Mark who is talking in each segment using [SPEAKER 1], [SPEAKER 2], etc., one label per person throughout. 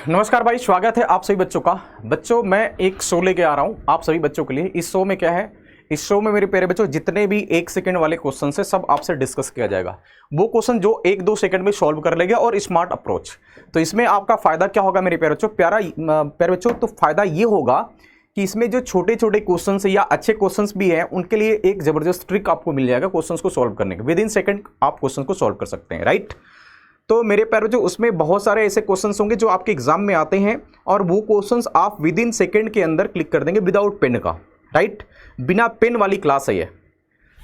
[SPEAKER 1] नमस्कार भाई, स्वागत है आप सभी बच्चों का। बच्चों, मैं एक शो लेके आ रहा हूँ आप सभी बच्चों के लिए। इस शो में क्या है, इस शो में मेरे प्यारे बच्चों जितने भी 1 सेकंड वाले क्वेश्चन है सब आपसे डिस्कस किया जाएगा। वो क्वेश्चन जो 1-2 सेकंड में सॉल्व कर लेंगे और स्मार्ट अप्रोच। तो इसमें आपका फायदा क्या होगा मेरे प्यारे बच्चों, प्यारे बच्चों, तो फायदा ये होगा कि इसमें जो छोटे छोटे क्वेश्चन या अच्छे क्वेश्चन भी हैं उनके लिए एक जबरदस्त ट्रिक आपको मिल जाएगा क्वेश्चन को सॉल्व करने के। विदिन सेकंड आप क्वेश्चन को सॉल्व कर सकते हैं, राइट। तो मेरे प्यारे बच्चों उसमें बहुत सारे ऐसे क्वेश्चंस होंगे जो आपके एग्जाम में आते हैं और वो क्वेश्चंस आप विद इन सेकंड के अंदर क्लिक कर देंगे विदाउट पेन का, राइट। बिना पेन वाली क्लास है ये,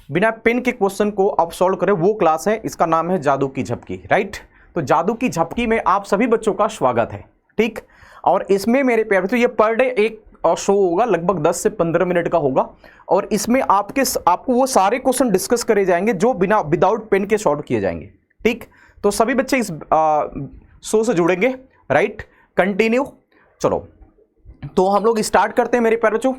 [SPEAKER 1] बिना पेन के क्वेश्चन को आप सॉल्व करें वो क्लास है। इसका नाम है जादू की झपकी, राइट। तो जादू की झपकी में आप सभी बच्चों का स्वागत है, ठीक। और इसमें मेरे प्यारे बच्चों ये पर डे एक शो होगा, लगभग 10 से 15 मिनट का होगा और इसमें आपको वो सारे क्वेश्चन डिस्कस करे जाएंगे जो विदाउट पेन के सॉल्व किए जाएंगे, ठीक। तो सभी बच्चे इस शो से जुड़ेंगे, राइट। कंटिन्यू। चलो तो हम लोग स्टार्ट करते हैं मेरे प्यारे बच्चों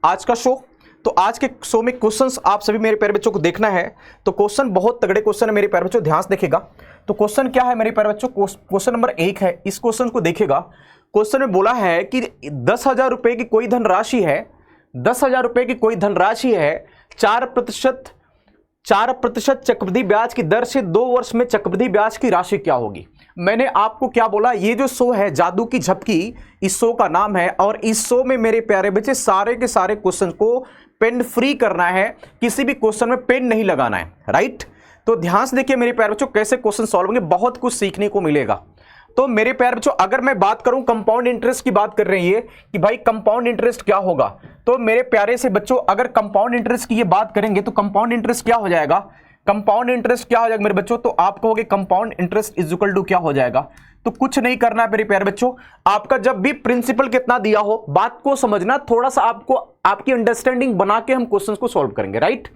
[SPEAKER 1] आज का शो। तो आज के शो में क्वेश्चंस आप सभी मेरे प्यारे बच्चों को देखना है। तो क्वेश्चन बहुत तगड़े क्वेश्चन है मेरे प्यारे बच्चों, ध्यान से देखिएगा। तो क्वेश्चन क्या है मेरे प्यारे बच्चों, क्वेश्चन नंबर 1 है। इस क्वेश्चन को देखिएगा। क्वेश्चन में बोला है कि 10,000 रुपए की कोई धनराशि है, 10,000 रुपए की कोई धनराशि है, 4% चक्रवृद्धि ब्याज की दर से 2 वर्ष में चक्रवृद्धि ब्याज की राशि क्या होगी। मैंने आपको क्या बोला, ये जो शो है जादू की झपकी, इस शो का नाम है। और इस शो में मेरे प्यारे बच्चे सारे के सारे क्वेश्चन को पेन फ्री करना है, किसी भी क्वेश्चन में पेन नहीं लगाना है, राइट। तो ध्यान से देखिए मेरे प्यारे बच्चों कैसे क्वेश्चन सॉल्व होंगे, बहुत कुछ सीखने को मिलेगा। तो मेरे प्यारे बच्चों अगर मैं बात करूं कंपाउंड इंटरेस्ट की, बात कर रही है कि भाई कंपाउंड इंटरेस्ट क्या होगा। तो मेरे प्यारे से बच्चों अगर कंपाउंड इंटरेस्ट की ये बात करेंगे तो कंपाउंड इंटरेस्ट क्या हो जाएगा, कंपाउंड इंटरेस्ट क्या हो जाएगा मेरे बच्चों। तो आप कहोगे compound interest is equal to क्या हो जाएगा। तो कुछ नहीं करना है मेरे प्यारे बच्चों, आपका जब भी प्रिंसिपल कितना दिया हो बात को समझना, थोड़ा सा आपको आपकी अंडरस्टैंडिंग बना के हम क्वेश्चन को सॉल्व करेंगे, राइट।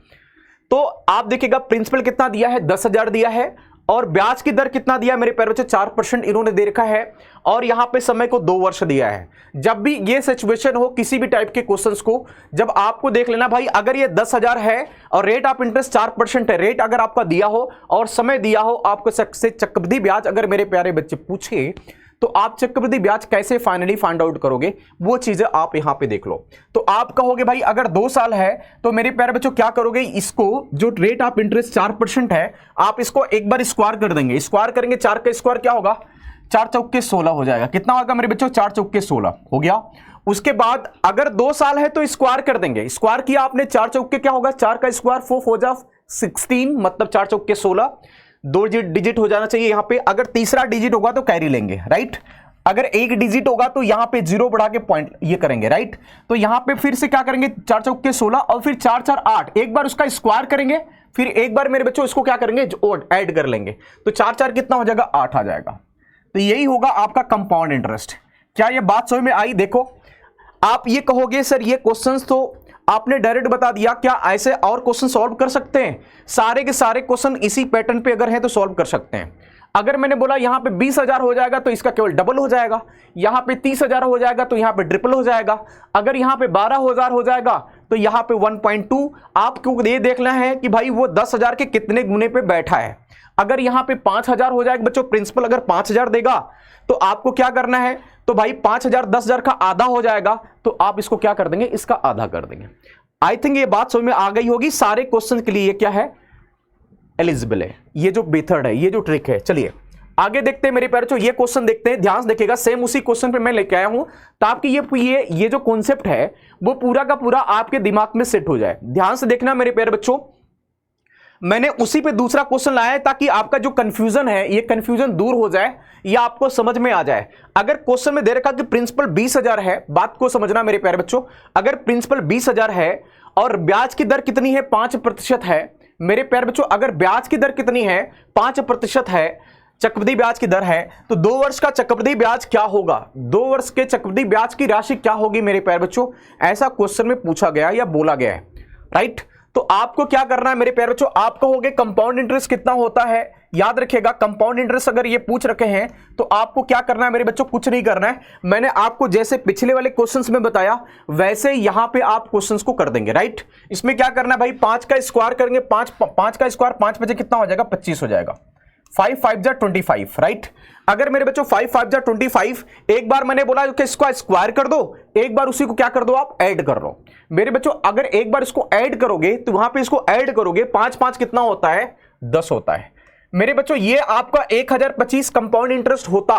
[SPEAKER 1] तो आप देखिएगा प्रिंसिपल कितना दिया है, 10,000 दिया है और ब्याज की दर कितना दिया मेरे प्यारे बच्चों, 4% इन्होंने दे रखा है और यहां पे समय को 2 वर्ष दिया है। जब भी ये सिचुएशन हो किसी भी टाइप के क्वेश्चंस को, जब आपको देख लेना भाई अगर ये 10,000 है और रेट ऑफ इंटरेस्ट 4% है, रेट अगर आपका दिया हो और समय दिया हो आपको से चक्रवृद्धि ब्याज अगर मेरे प्यारे बच्चे पूछे तो आप चक्रवृद्धि ब्याज कैसे फाइनली फाइंड आउट करोगे, वो चीजें आप यहां पे देख लो। तो आप कहोगे भाई अगर 2 साल है तो मेरे प्यारे बच्चों क्या करोगे, इसको जो रेट ऑफ इंटरेस्ट 4% है आप इसको एक बार स्क्वायर कर देंगे। स्क्वायर करेंगे, 4 का स्क्वायर क्या होगा, 4 चौके 16 हो जाएगा। कितना होगा मेरे बच्चों, 4 चौके 16 हो गया। उसके बाद अगर 2 साल है तो स्क्वायर कर देंगे। स्क्वायर किया आपने, 4 चौके क्या होगा, 4 का स्क्वायर 4 हो जा 16, मतलब 4 चौके 16, 2 डिजिट हो जाना चाहिए यहां पे। अगर तीसरा डिजिट होगा तो कैरी लेंगे, राइट। अगर 1 डिजिट होगा तो यहां पे 0 बढ़ा के पॉइंट ये करेंगे, राइट। तो यहां पे फिर से क्या करेंगे, 4 चौके 16 और फिर 4 4 8, एक बार उसका स्क्वायर करेंगे, फिर एक बार मेरे बच्चों इसको क्या करेंगे, ऐड कर लेंगे। तो 4 4 कितना हो जाएगा, 8 आ जाएगा। तो यही होगा आपका कंपाउंड इंटरेस्ट। क्या ये बात समझ में आई। देखो आप ये कहोगे सर ये क्वेश्चंस तो आपने डायरेक्ट बता दिया, क्या ऐसे और क्वेश्चन सॉल्व कर सकते हैं। सारे के सारे क्वेश्चन इसी पैटर्न पे अगर है तो सॉल्व कर सकते हैं। अगर मैंने बोला यहां पे 20,000 हो जाएगा तो इसका केवल डबल हो जाएगा, यहां पे 30,000 हो जाएगा तो यहां पे ट्रिपल हो जाएगा, अगर यहां पे 12,000 हो जाएगा तो यहां पे 1.2। आपको ये देखना है कि भाई वो 10,000 के कितने गुने पे बैठा है। अगर यहां पे 5,000 हो जाएगा बच्चों, प्रिंसिपल अगर 5,000 देगा तो आपको क्या करना है, तो भाई 5,000 10,000 का आधा हो जाएगा तो आप इसको क्या कर देंगे, इसका आधा कर देंगे। आई थिंक ये बात समझ में आ गई होगी। सारे क्वेश्चन के लिए ये क्या है, एलिजिबल है, ये जो मेथड है, ये जो ट्रिक है। चलिए आगे देखते हैं मेरे प्यारे बच्चों, ये क्वेश्चन देखते हैं, ध्यान से देखिएगा। सेम उसी क्वेश्चन पे मैं लेके आया हूं ताकि ये जो कॉन्सेप्ट है वो पूरा का पूरा आपके दिमाग में सेट हो जाए। ध्यान से देखना मेरे प्यारे बच्चों, मैंने उसी पे दूसरा क्वेश्चन लाया है ताकि आपका जो कंफ्यूजन है ये कंफ्यूजन दूर हो जाए या आपको समझ में आ जाए। अगर क्वेश्चन में दे रखा कि प्रिंसिपल 20,000 है, बात को समझना मेरे प्यारे बच्चों, अगर प्रिंसिपल 20,000 है और ब्याज की दर कितनी है, 5% है मेरे प्यारे बच्चों। अगर ब्याज की दर कितनी है, 5% है, चक्रवृद्धि ब्याज की दर है, तो 2 वर्ष का चक्रवृद्धि ब्याज क्या होगा, 2 वर्ष के चक्रवृद्धि ब्याज की राशि क्या होगी मेरे प्यारे बच्चों। ऐसा क्वेश्चन में पूछा गया या बोला गया है, राइट। तो आपको क्या करना है मेरे प्यारे बच्चों, आप कहोगे कंपाउंड इंटरेस्ट कितना होता है। याद रखिएगा कंपाउंड इंटरेस्ट अगर ये पूछ रखे हैं तो आपको क्या करना है मेरे बच्चों, कुछ नहीं करना है। मैंने आपको जैसे पिछले वाले क्वेश्चंस में बताया वैसे यहां पे आप क्वेश्चंस को कर देंगे, राइट। इसमें क्या करना है भाई, 5 का स्क्वायर करेंगे, 5 का स्क्वायर 5 बजे कितना हो जाएगा, 25 हो जाएगा। 5 5 जा 25, राइट। अगर मेरे बच्चों 5 5 जा 25, एक बार मैंने बोला कि इसको स्क्वायर कर दो, एक बार उसी को क्या कर दो आप ऐड कर लो। मेरे बच्चों अगर एक बार इसको ऐड करोगे तो वहां पे इसको ऐड करोगे 5 5 कितना होता है 10 होता है। मेरे बच्चों ये आपका 1025 कंपाउंड इंटरेस्ट होता,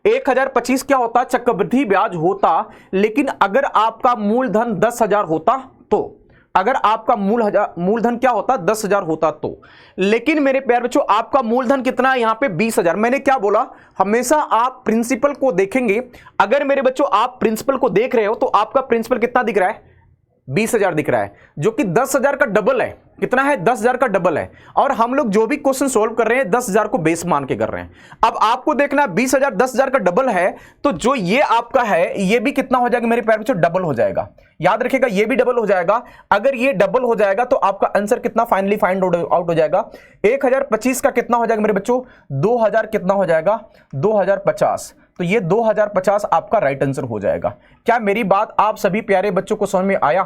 [SPEAKER 1] 1025 क्या होता चक्रवृद्धि ब्याज होता। लेकिन अगर आपका मूलधन 10,000 होता तो, अगर आपका मूलधन क्या होता 10,000 होता तो। लेकिन मेरे प्यारे बच्चों आपका मूलधन कितना है यहां पे 20,000। मैंने क्या बोला, हमेशा आप प्रिंसिपल को देखेंगे। अगर मेरे बच्चों आप प्रिंसिपल को देख रहे हो तो आपका प्रिंसिपल कितना दिख रहा है 20,000 दिख रहा है, जो कि 10,000 का डबल है। कितना है 10,000 का डबल है। और हम लोग जो भी क्वेश्चन सोल्व कर रहे हैं 10,000 को बेस मान के कर रहे हैं। अब आपको देखना 20,000 10,000 का डबल है, तो जो ये आपका है ये भी कितना हो जाएगा मेरे प्यारे बच्चों डबल हो जाएगा। याद रखिएगा ये भी डबल हो जाएगा। अगर ये डबल हो जाएगा तो आपका आंसर कितना फाइनली फाइंड आउट हो जाएगा 1025 का कितना हो जाएगा मेरे बच्चों 2000 कितना हो जाएगा 2050। तो ये 2050 आपका राइट आंसर हो जाएगा। क्या मेरी बात आप सभी प्यारे बच्चों को समझ में आया?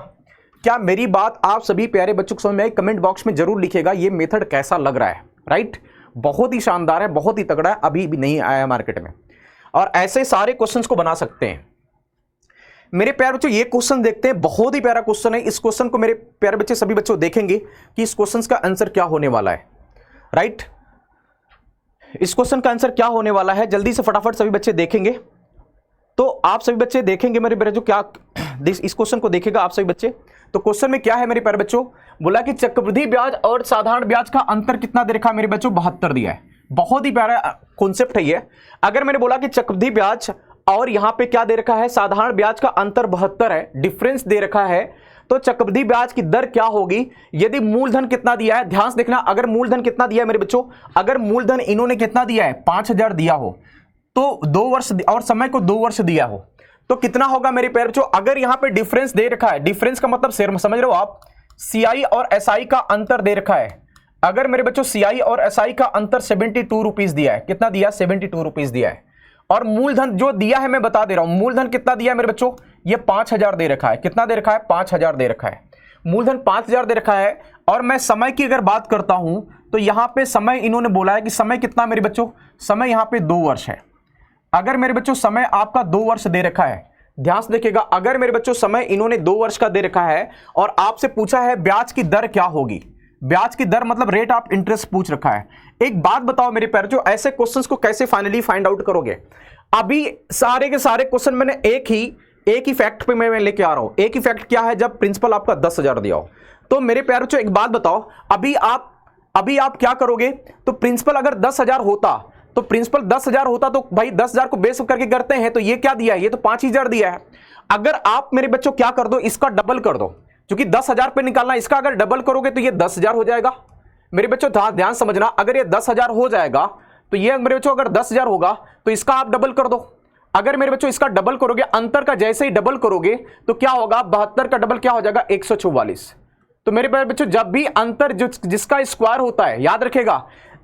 [SPEAKER 1] क्या मेरी बात आप सभी प्यारे बच्चों को समझ में आई? कमेंट बॉक्स में जरूर लिखिएगा ये मेथड कैसा लग रहा है। राइट, बहुत ही शानदार है, बहुत ही तगड़ा है, अभी भी नहीं आया मार्केट में। और ऐसे सारे क्वेश्चंस को बना सकते हैं। मेरे प्यारे बच्चों ये क्वेश्चन देखते हैं, बहुत ही प्यारा क्वेश्चन है। इस क्वेश्चन को मेरे प्यारे बच्चे सभी बच्चों देखेंगे कि इस क्वेश्चन का आंसर क्या होने वाला है। राइट, इस क्वेश्चन का आंसर क्या होने वाला है जल्दी से फटाफट सभी बच्चे देखेंगे। तो आप सभी बच्चे देखेंगे मेरे प्यारे जो क्या इस क्वेश्चन को देखेगा आप सभी बच्चे। तो क्वेश्चन में क्या है मेरे प्यारे बच्चों, बोला कि चक्रवृद्धि ब्याज और साधारण ब्याज का अंतर कितना दे रखा है मेरे बच्चों 72 दिया है। बहुत ही प्यारा कॉन्सेप्ट है ये। अगर मैंने बोला कि चक्रवृद्धि ब्याज और यहां पे क्या दे रखा है साधारण ब्याज का अंतर 72 है, डिफरेंस दे रखा है, तो चक्रवृद्धि ब्याज की दर क्या होगी यदि मूलधन कितना दिया है। ध्यान से देखना, अगर मूलधन कितना दिया है मेरे बच्चों, अगर मूलधन इन्होंने कितना दिया है 5,000 दिया हो, तो 2 वर्ष और समय को 2 वर्ष दिया हो, तो कितना होगा मेरे प्यारे बच्चों। अगर यहां पे डिफरेंस दे रखा है, डिफरेंस का मतलब शेयर समझ रहे हो आप, सीआई और एसआई का अंतर दे रखा है। अगर मेरे बच्चों सीआई और एसआई का अंतर 72 रुपीज दिया है, कितना दिया 72 रुपीज दिया है। और मूलधन जो दिया है मैं बता दे रहा हूं, मूलधन कितना दिया है मेरे बच्चों, ये 5,000 दे रखा है। कितना दे रखा है 5,000 दे रखा है, मूलधन 5,000 दे रखा है। और मैं समय की अगर बात करता हूं तो यहां पे समय इन्होंने बोला है कि समय कितना मेरे बच्चों, समय यहां पे 2 वर्ष है। अगर मेरे बच्चों समय आपका 2 वर्ष दे रखा है, ध्यान से देखिएगा, अगर मेरे बच्चों समय इन्होंने 2 वर्ष का दे रखा है और आपसे पूछा है ब्याज की दर क्या होगी, ब्याज की दर मतलब रेट ऑफ इंटरेस्ट पूछ रखा है। एक बात बताओ मेरे प्यारे बच्चों, ऐसे क्वेश्चंस को कैसे फाइनली फाइंड आउट करोगे। अभी सारे के सारे क्वेश्चन मैंने एक ही फैक्ट पे मैं लेके आ रहा हूं। एक ही फैक्ट क्या है, जब प्रिंसिपल आपका 10,000 दिया हो। तो मेरे प्यारे बच्चों एक बात बताओ, अभी आप क्या करोगे, तो प्रिंसिपल अगर 10,000 होता, तो प्रिंसिपल 10,000 होता तो भाई 10,000 को बेस करके करते हैं, तो ये क्या दिया है, ये तो 5,000 दिया है। अगर आप मेरे बच्चों क्या कर दो, इसका डबल कर दो, क्योंकि 10,000 पे निकालना, इसका अगर डबल करोगे तो ये 10,000 हो जाएगा। मेरे बच्चों ध्यान समझना, अगर ये 10,000 हो जाएगा तो ये मेरे बच्चों अगर 10,000 होगा तो इसका आप डबल कर दो। अगर मेरे बच्चों इसका डबल करोगे, अंतर का जैसे ही डबल करोगे तो क्या होगा, 72 का डबल क्या हो जाएगा 144। तो मेरे प्यारे बच्चों जब भी अंतर जिसका स्क्वायर होता है, याद रखेगा,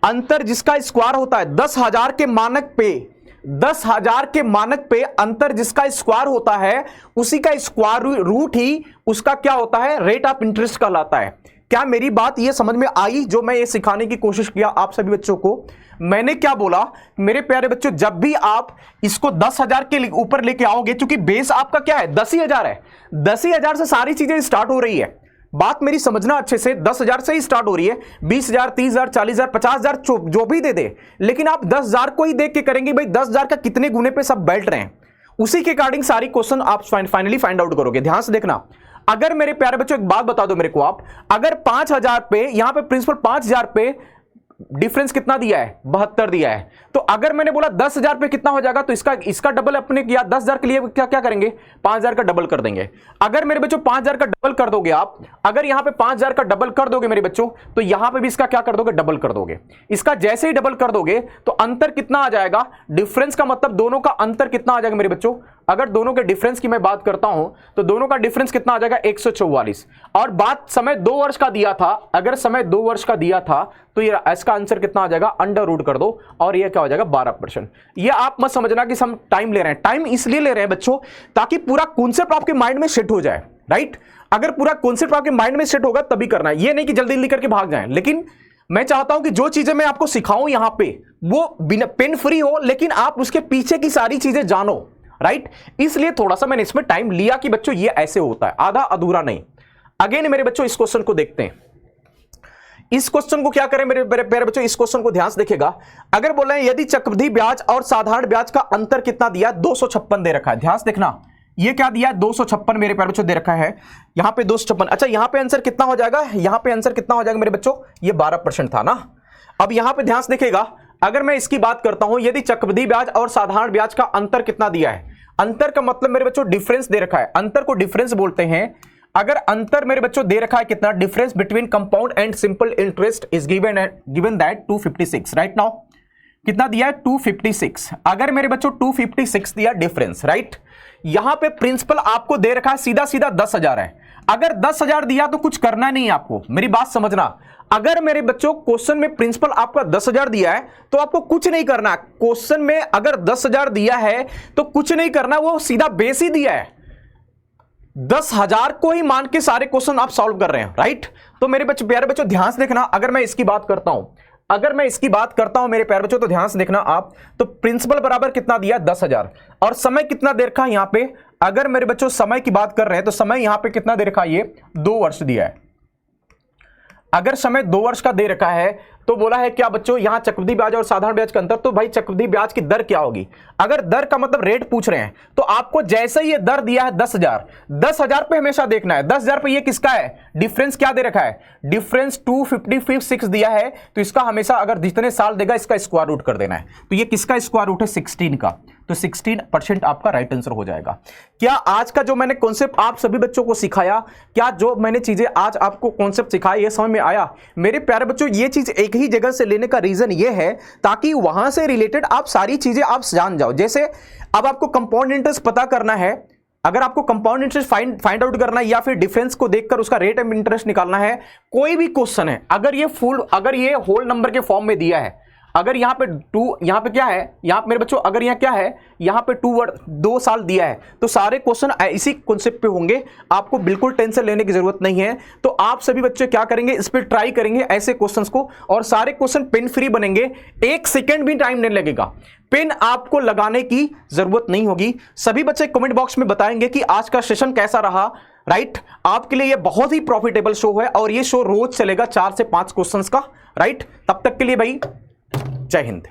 [SPEAKER 1] अंतर जिसका स्क्वायर होता है 10,000 के मानक पे, 10,000 के मानक पे अंतर जिसका स्क्वायर होता है उसी का स्क्वायर रूट ही उसका क्या होता है, रेट ऑफ इंटरेस्ट कहलाता है। क्या मेरी बात ये समझ में आई जो मैं ये सिखाने की कोशिश किया आप सभी बच्चों को। मैंने क्या बोला मेरे प्यारे बच्चों, जब भी आप इसको 10,000 के ऊपर लेके आओगे, क्योंकि बेस आपका क्या है 10,000 है, 10,000 से सारी चीजें स्टार्ट हो रही है। बात मेरी समझना अच्छे से, 10,000 से ही स्टार्ट हो रही है, 20,000 30,000 40,000 50,000 जो भी दे दे, लेकिन आप 10,000 को ही देख के करेंगे भाई 10,000 का कितने गुने पे सब बैठ रहे हैं, उसी के अकॉर्डिंग सारी क्वेश्चन आप फाइनली फाइंड आउट करोगे। ध्यान से देखना, अगर मेरे प्यारे बच्चों एक बात बता दो मेरे को आप, अगर 5,000 पे यहां पे प्रिंसिपल 5,000 पे डिफरेंस कितना दिया है 72 दिया है, तो अगर मैंने बोला 10,000 पे कितना हो जाएगा, तो इसका डबल अपने किया 10,000 के लिए क्या करेंगे 5,000 का डबल कर देंगे। अगर मेरे बच्चों 5,000 का डबल कर दोगे आप, अगर यहां पे 5,000 का डबल कर दोगे मेरे बच्चों, तो यहां पे भी इसका क्या कर दोगे डबल कर दोगे। इसका जैसे ही डबल कर दोगे तो अंतर कितना आ जाएगा, डिफरेंस का मतलब दोनों का अंतर कितना आ जाएगा मेरे बच्चों। अगर दोनों के डिफरेंस की मैं बात करता हूं तो दोनों का डिफरेंस कितना आ जाएगा 144। और बात समय 2 वर्ष का दिया था, अगर समय 2 वर्ष का दिया था तो ये इसका आंसर कितना आ जाएगा, अंडर रूट कर दो और ये क्या हो जाएगा 12%। ये आप मत समझना कि हम टाइम ले रहे हैं, टाइम इसलिए ले रहे हैं बच्चों ताकि पूरा कॉन्सेप्ट आपके माइंड में सेट हो जाए। राइट, अगर पूरा कॉन्सेप्ट आपके माइंड में सेट होगा तभी करना है, ये नहीं कि जल्दी जल्दी करके भाग जाएं। लेकिन मैं चाहता हूं कि जो चीजें मैं आपको सिखाऊं यहां पे वो बिना पेन फ्री हो, लेकिन आप उसके पीछे की सारी चीजें जानो, राइट। इसलिए थोड़ा सा मैंने इसमें टाइम लिया कि बच्चों ये ऐसे होता है, आधा अधूरा नहीं। अगेन मेरे बच्चों इस क्वेश्चन को देखते हैं। इस क्वेश्चन को क्या करें मेरे प्यारे बच्चों, इस क्वेश्चन को ध्यान से देखिएगा। अगर बोले हैं यदि चक्रवृद्धि ब्याज और साधारण ब्याज का अंतर कितना दिया, 256 दे रखा है। ध्यान से देखना, ये क्या दिया है, 256 मेरे प्यारे बच्चों दे रखा है, यहां पे 256। अच्छा यहां पे आंसर कितना हो जाएगा, यहां पे आंसर कितना हो जाएगा मेरे बच्चों, ये 12% था ना। अब यहां पे ध्यान से देखिएगा, अगर मैं इसकी बात करता हूं, यदि चक्रवृद्धि ब्याज और साधारण ब्याज का अंतर कितना दिया है, अंतर का मतलब मेरे बच्चों डिफरेंस दे रखा है, अंतर को डिफरेंस बोलते हैं। अगर अंतर मेरे बच्चों दे रखा है कितना, difference between compound and simple interest is given that 256, right. Now कितना दिया है, 256। अगर मेरे बच्चों 256 दिया डिफरेंस, राइट। यहां पे प्रिंसिपल आपको दे रखा है सीधा सीधा 10,000 है। अगर 10,000 दिया तो कुछ करना नहीं है आपको, मेरी बात समझना। अगर मेरे बच्चों क्वेश्चन में प्रिंसिपल आपका 10,000 दिया है तो आपको कुछ नहीं करना। क्वेश्चन में अगर 10,000 दिया है तो कुछ नहीं करना, वो सीधा बेस ही दिया है, 10,000 को ही मान के सारे क्वेश्चन आप सॉल्व कर रहे हैं, राइट। तो मेरे बच्चों, प्यारे बच्चों ध्यान से देखना, अगर मैं इसकी बात करता हूं, मेरे प्यारे बच्चों तो ध्यान से देखना आप, तो प्रिंसिपल बराबर कितना दिया, 10,000, और समय कितना दे रखा है यहां पे। अगर मेरे बच्चों समय की बात कर रहे हैं तो समय यहां पे कितना दे रखा है, ये 2 वर्ष दिया है। अगर समय 2 वर्ष का दे रखा है तो बोला है क्या बच्चों, यहां चक्रवृद्धि ब्याज और साधारण ब्याज का अंतर, तो भाई चक्रवृद्धि ब्याज की दर क्या होगी। अगर दर का मतलब रेट पूछ रहे हैं तो आपको जैसे ही ये दर दिया है 10,000 पे हमेशा देखना है। 10,000 पे ये किसका है, डिफरेंस क्या दे रखा है, डिफरेंस 256 दिया है, तो इसका हमेशा अगर जितने साल देगा इसका स्क्वायर रूट कर देना है। तो ये किसका स्क्वायर रूट है, 16 का, तो 16% आपका राइट आंसर हो जाएगा। क्या आज का जो मैंने कॉन्सेप्ट आप सभी बच्चों को सिखाया, क्या जो मैंने चीजें आज आपको कॉन्सेप्ट सिखाया ये समझ में आया। मेरे प्यारे बच्चों ये चीज एक ही जगह से लेने का रीजन ये है ताकि वहां से रिलेटेड आप सारी चीजें आप जान जाओ। जैसे अब आपको कंपाउंड इंटरेस्ट पता करना है, अगर आपको कंपाउंड इंटरेस्ट फाइंड आउट करना है या फिर डिफरेंस को देखकर उसका रेट ऑफ इंटरेस्ट निकालना है, कोई भी क्वेश्चन है, अगर ये होल नंबर के फॉर्म में दिया है, अगर यहां पे 2, यहां पे क्या है, यहां पे मेरे बच्चों अगर यहां क्या है, यहां पे 2 साल दिया है, तो सारे क्वेश्चन इसी कॉन्सेप्ट पे होंगे, आपको बिल्कुल टेंशन लेने की जरूरत नहीं है। तो आप सभी बच्चे क्या करेंगे, इस पे ट्राई करेंगे ऐसे क्वेश्चंस को, और सारे क्वेश्चन पेन फ्री बनेंगे, 1 सेकंड भी टाइम नहीं लगेगा, पेन आपको लगाने की जरूरत नहीं होगी। सभी बच्चे कमेंट बॉक्स में बताएंगे कि आज का सेशन कैसा रहा, राइट। आपके लिए ये बहुत ही प्रॉफिटेबल शो है और ये शो रोज चलेगा 4 से 5 क्वेश्चंस का, राइट। तब तक के लिए भाई जय हिंद।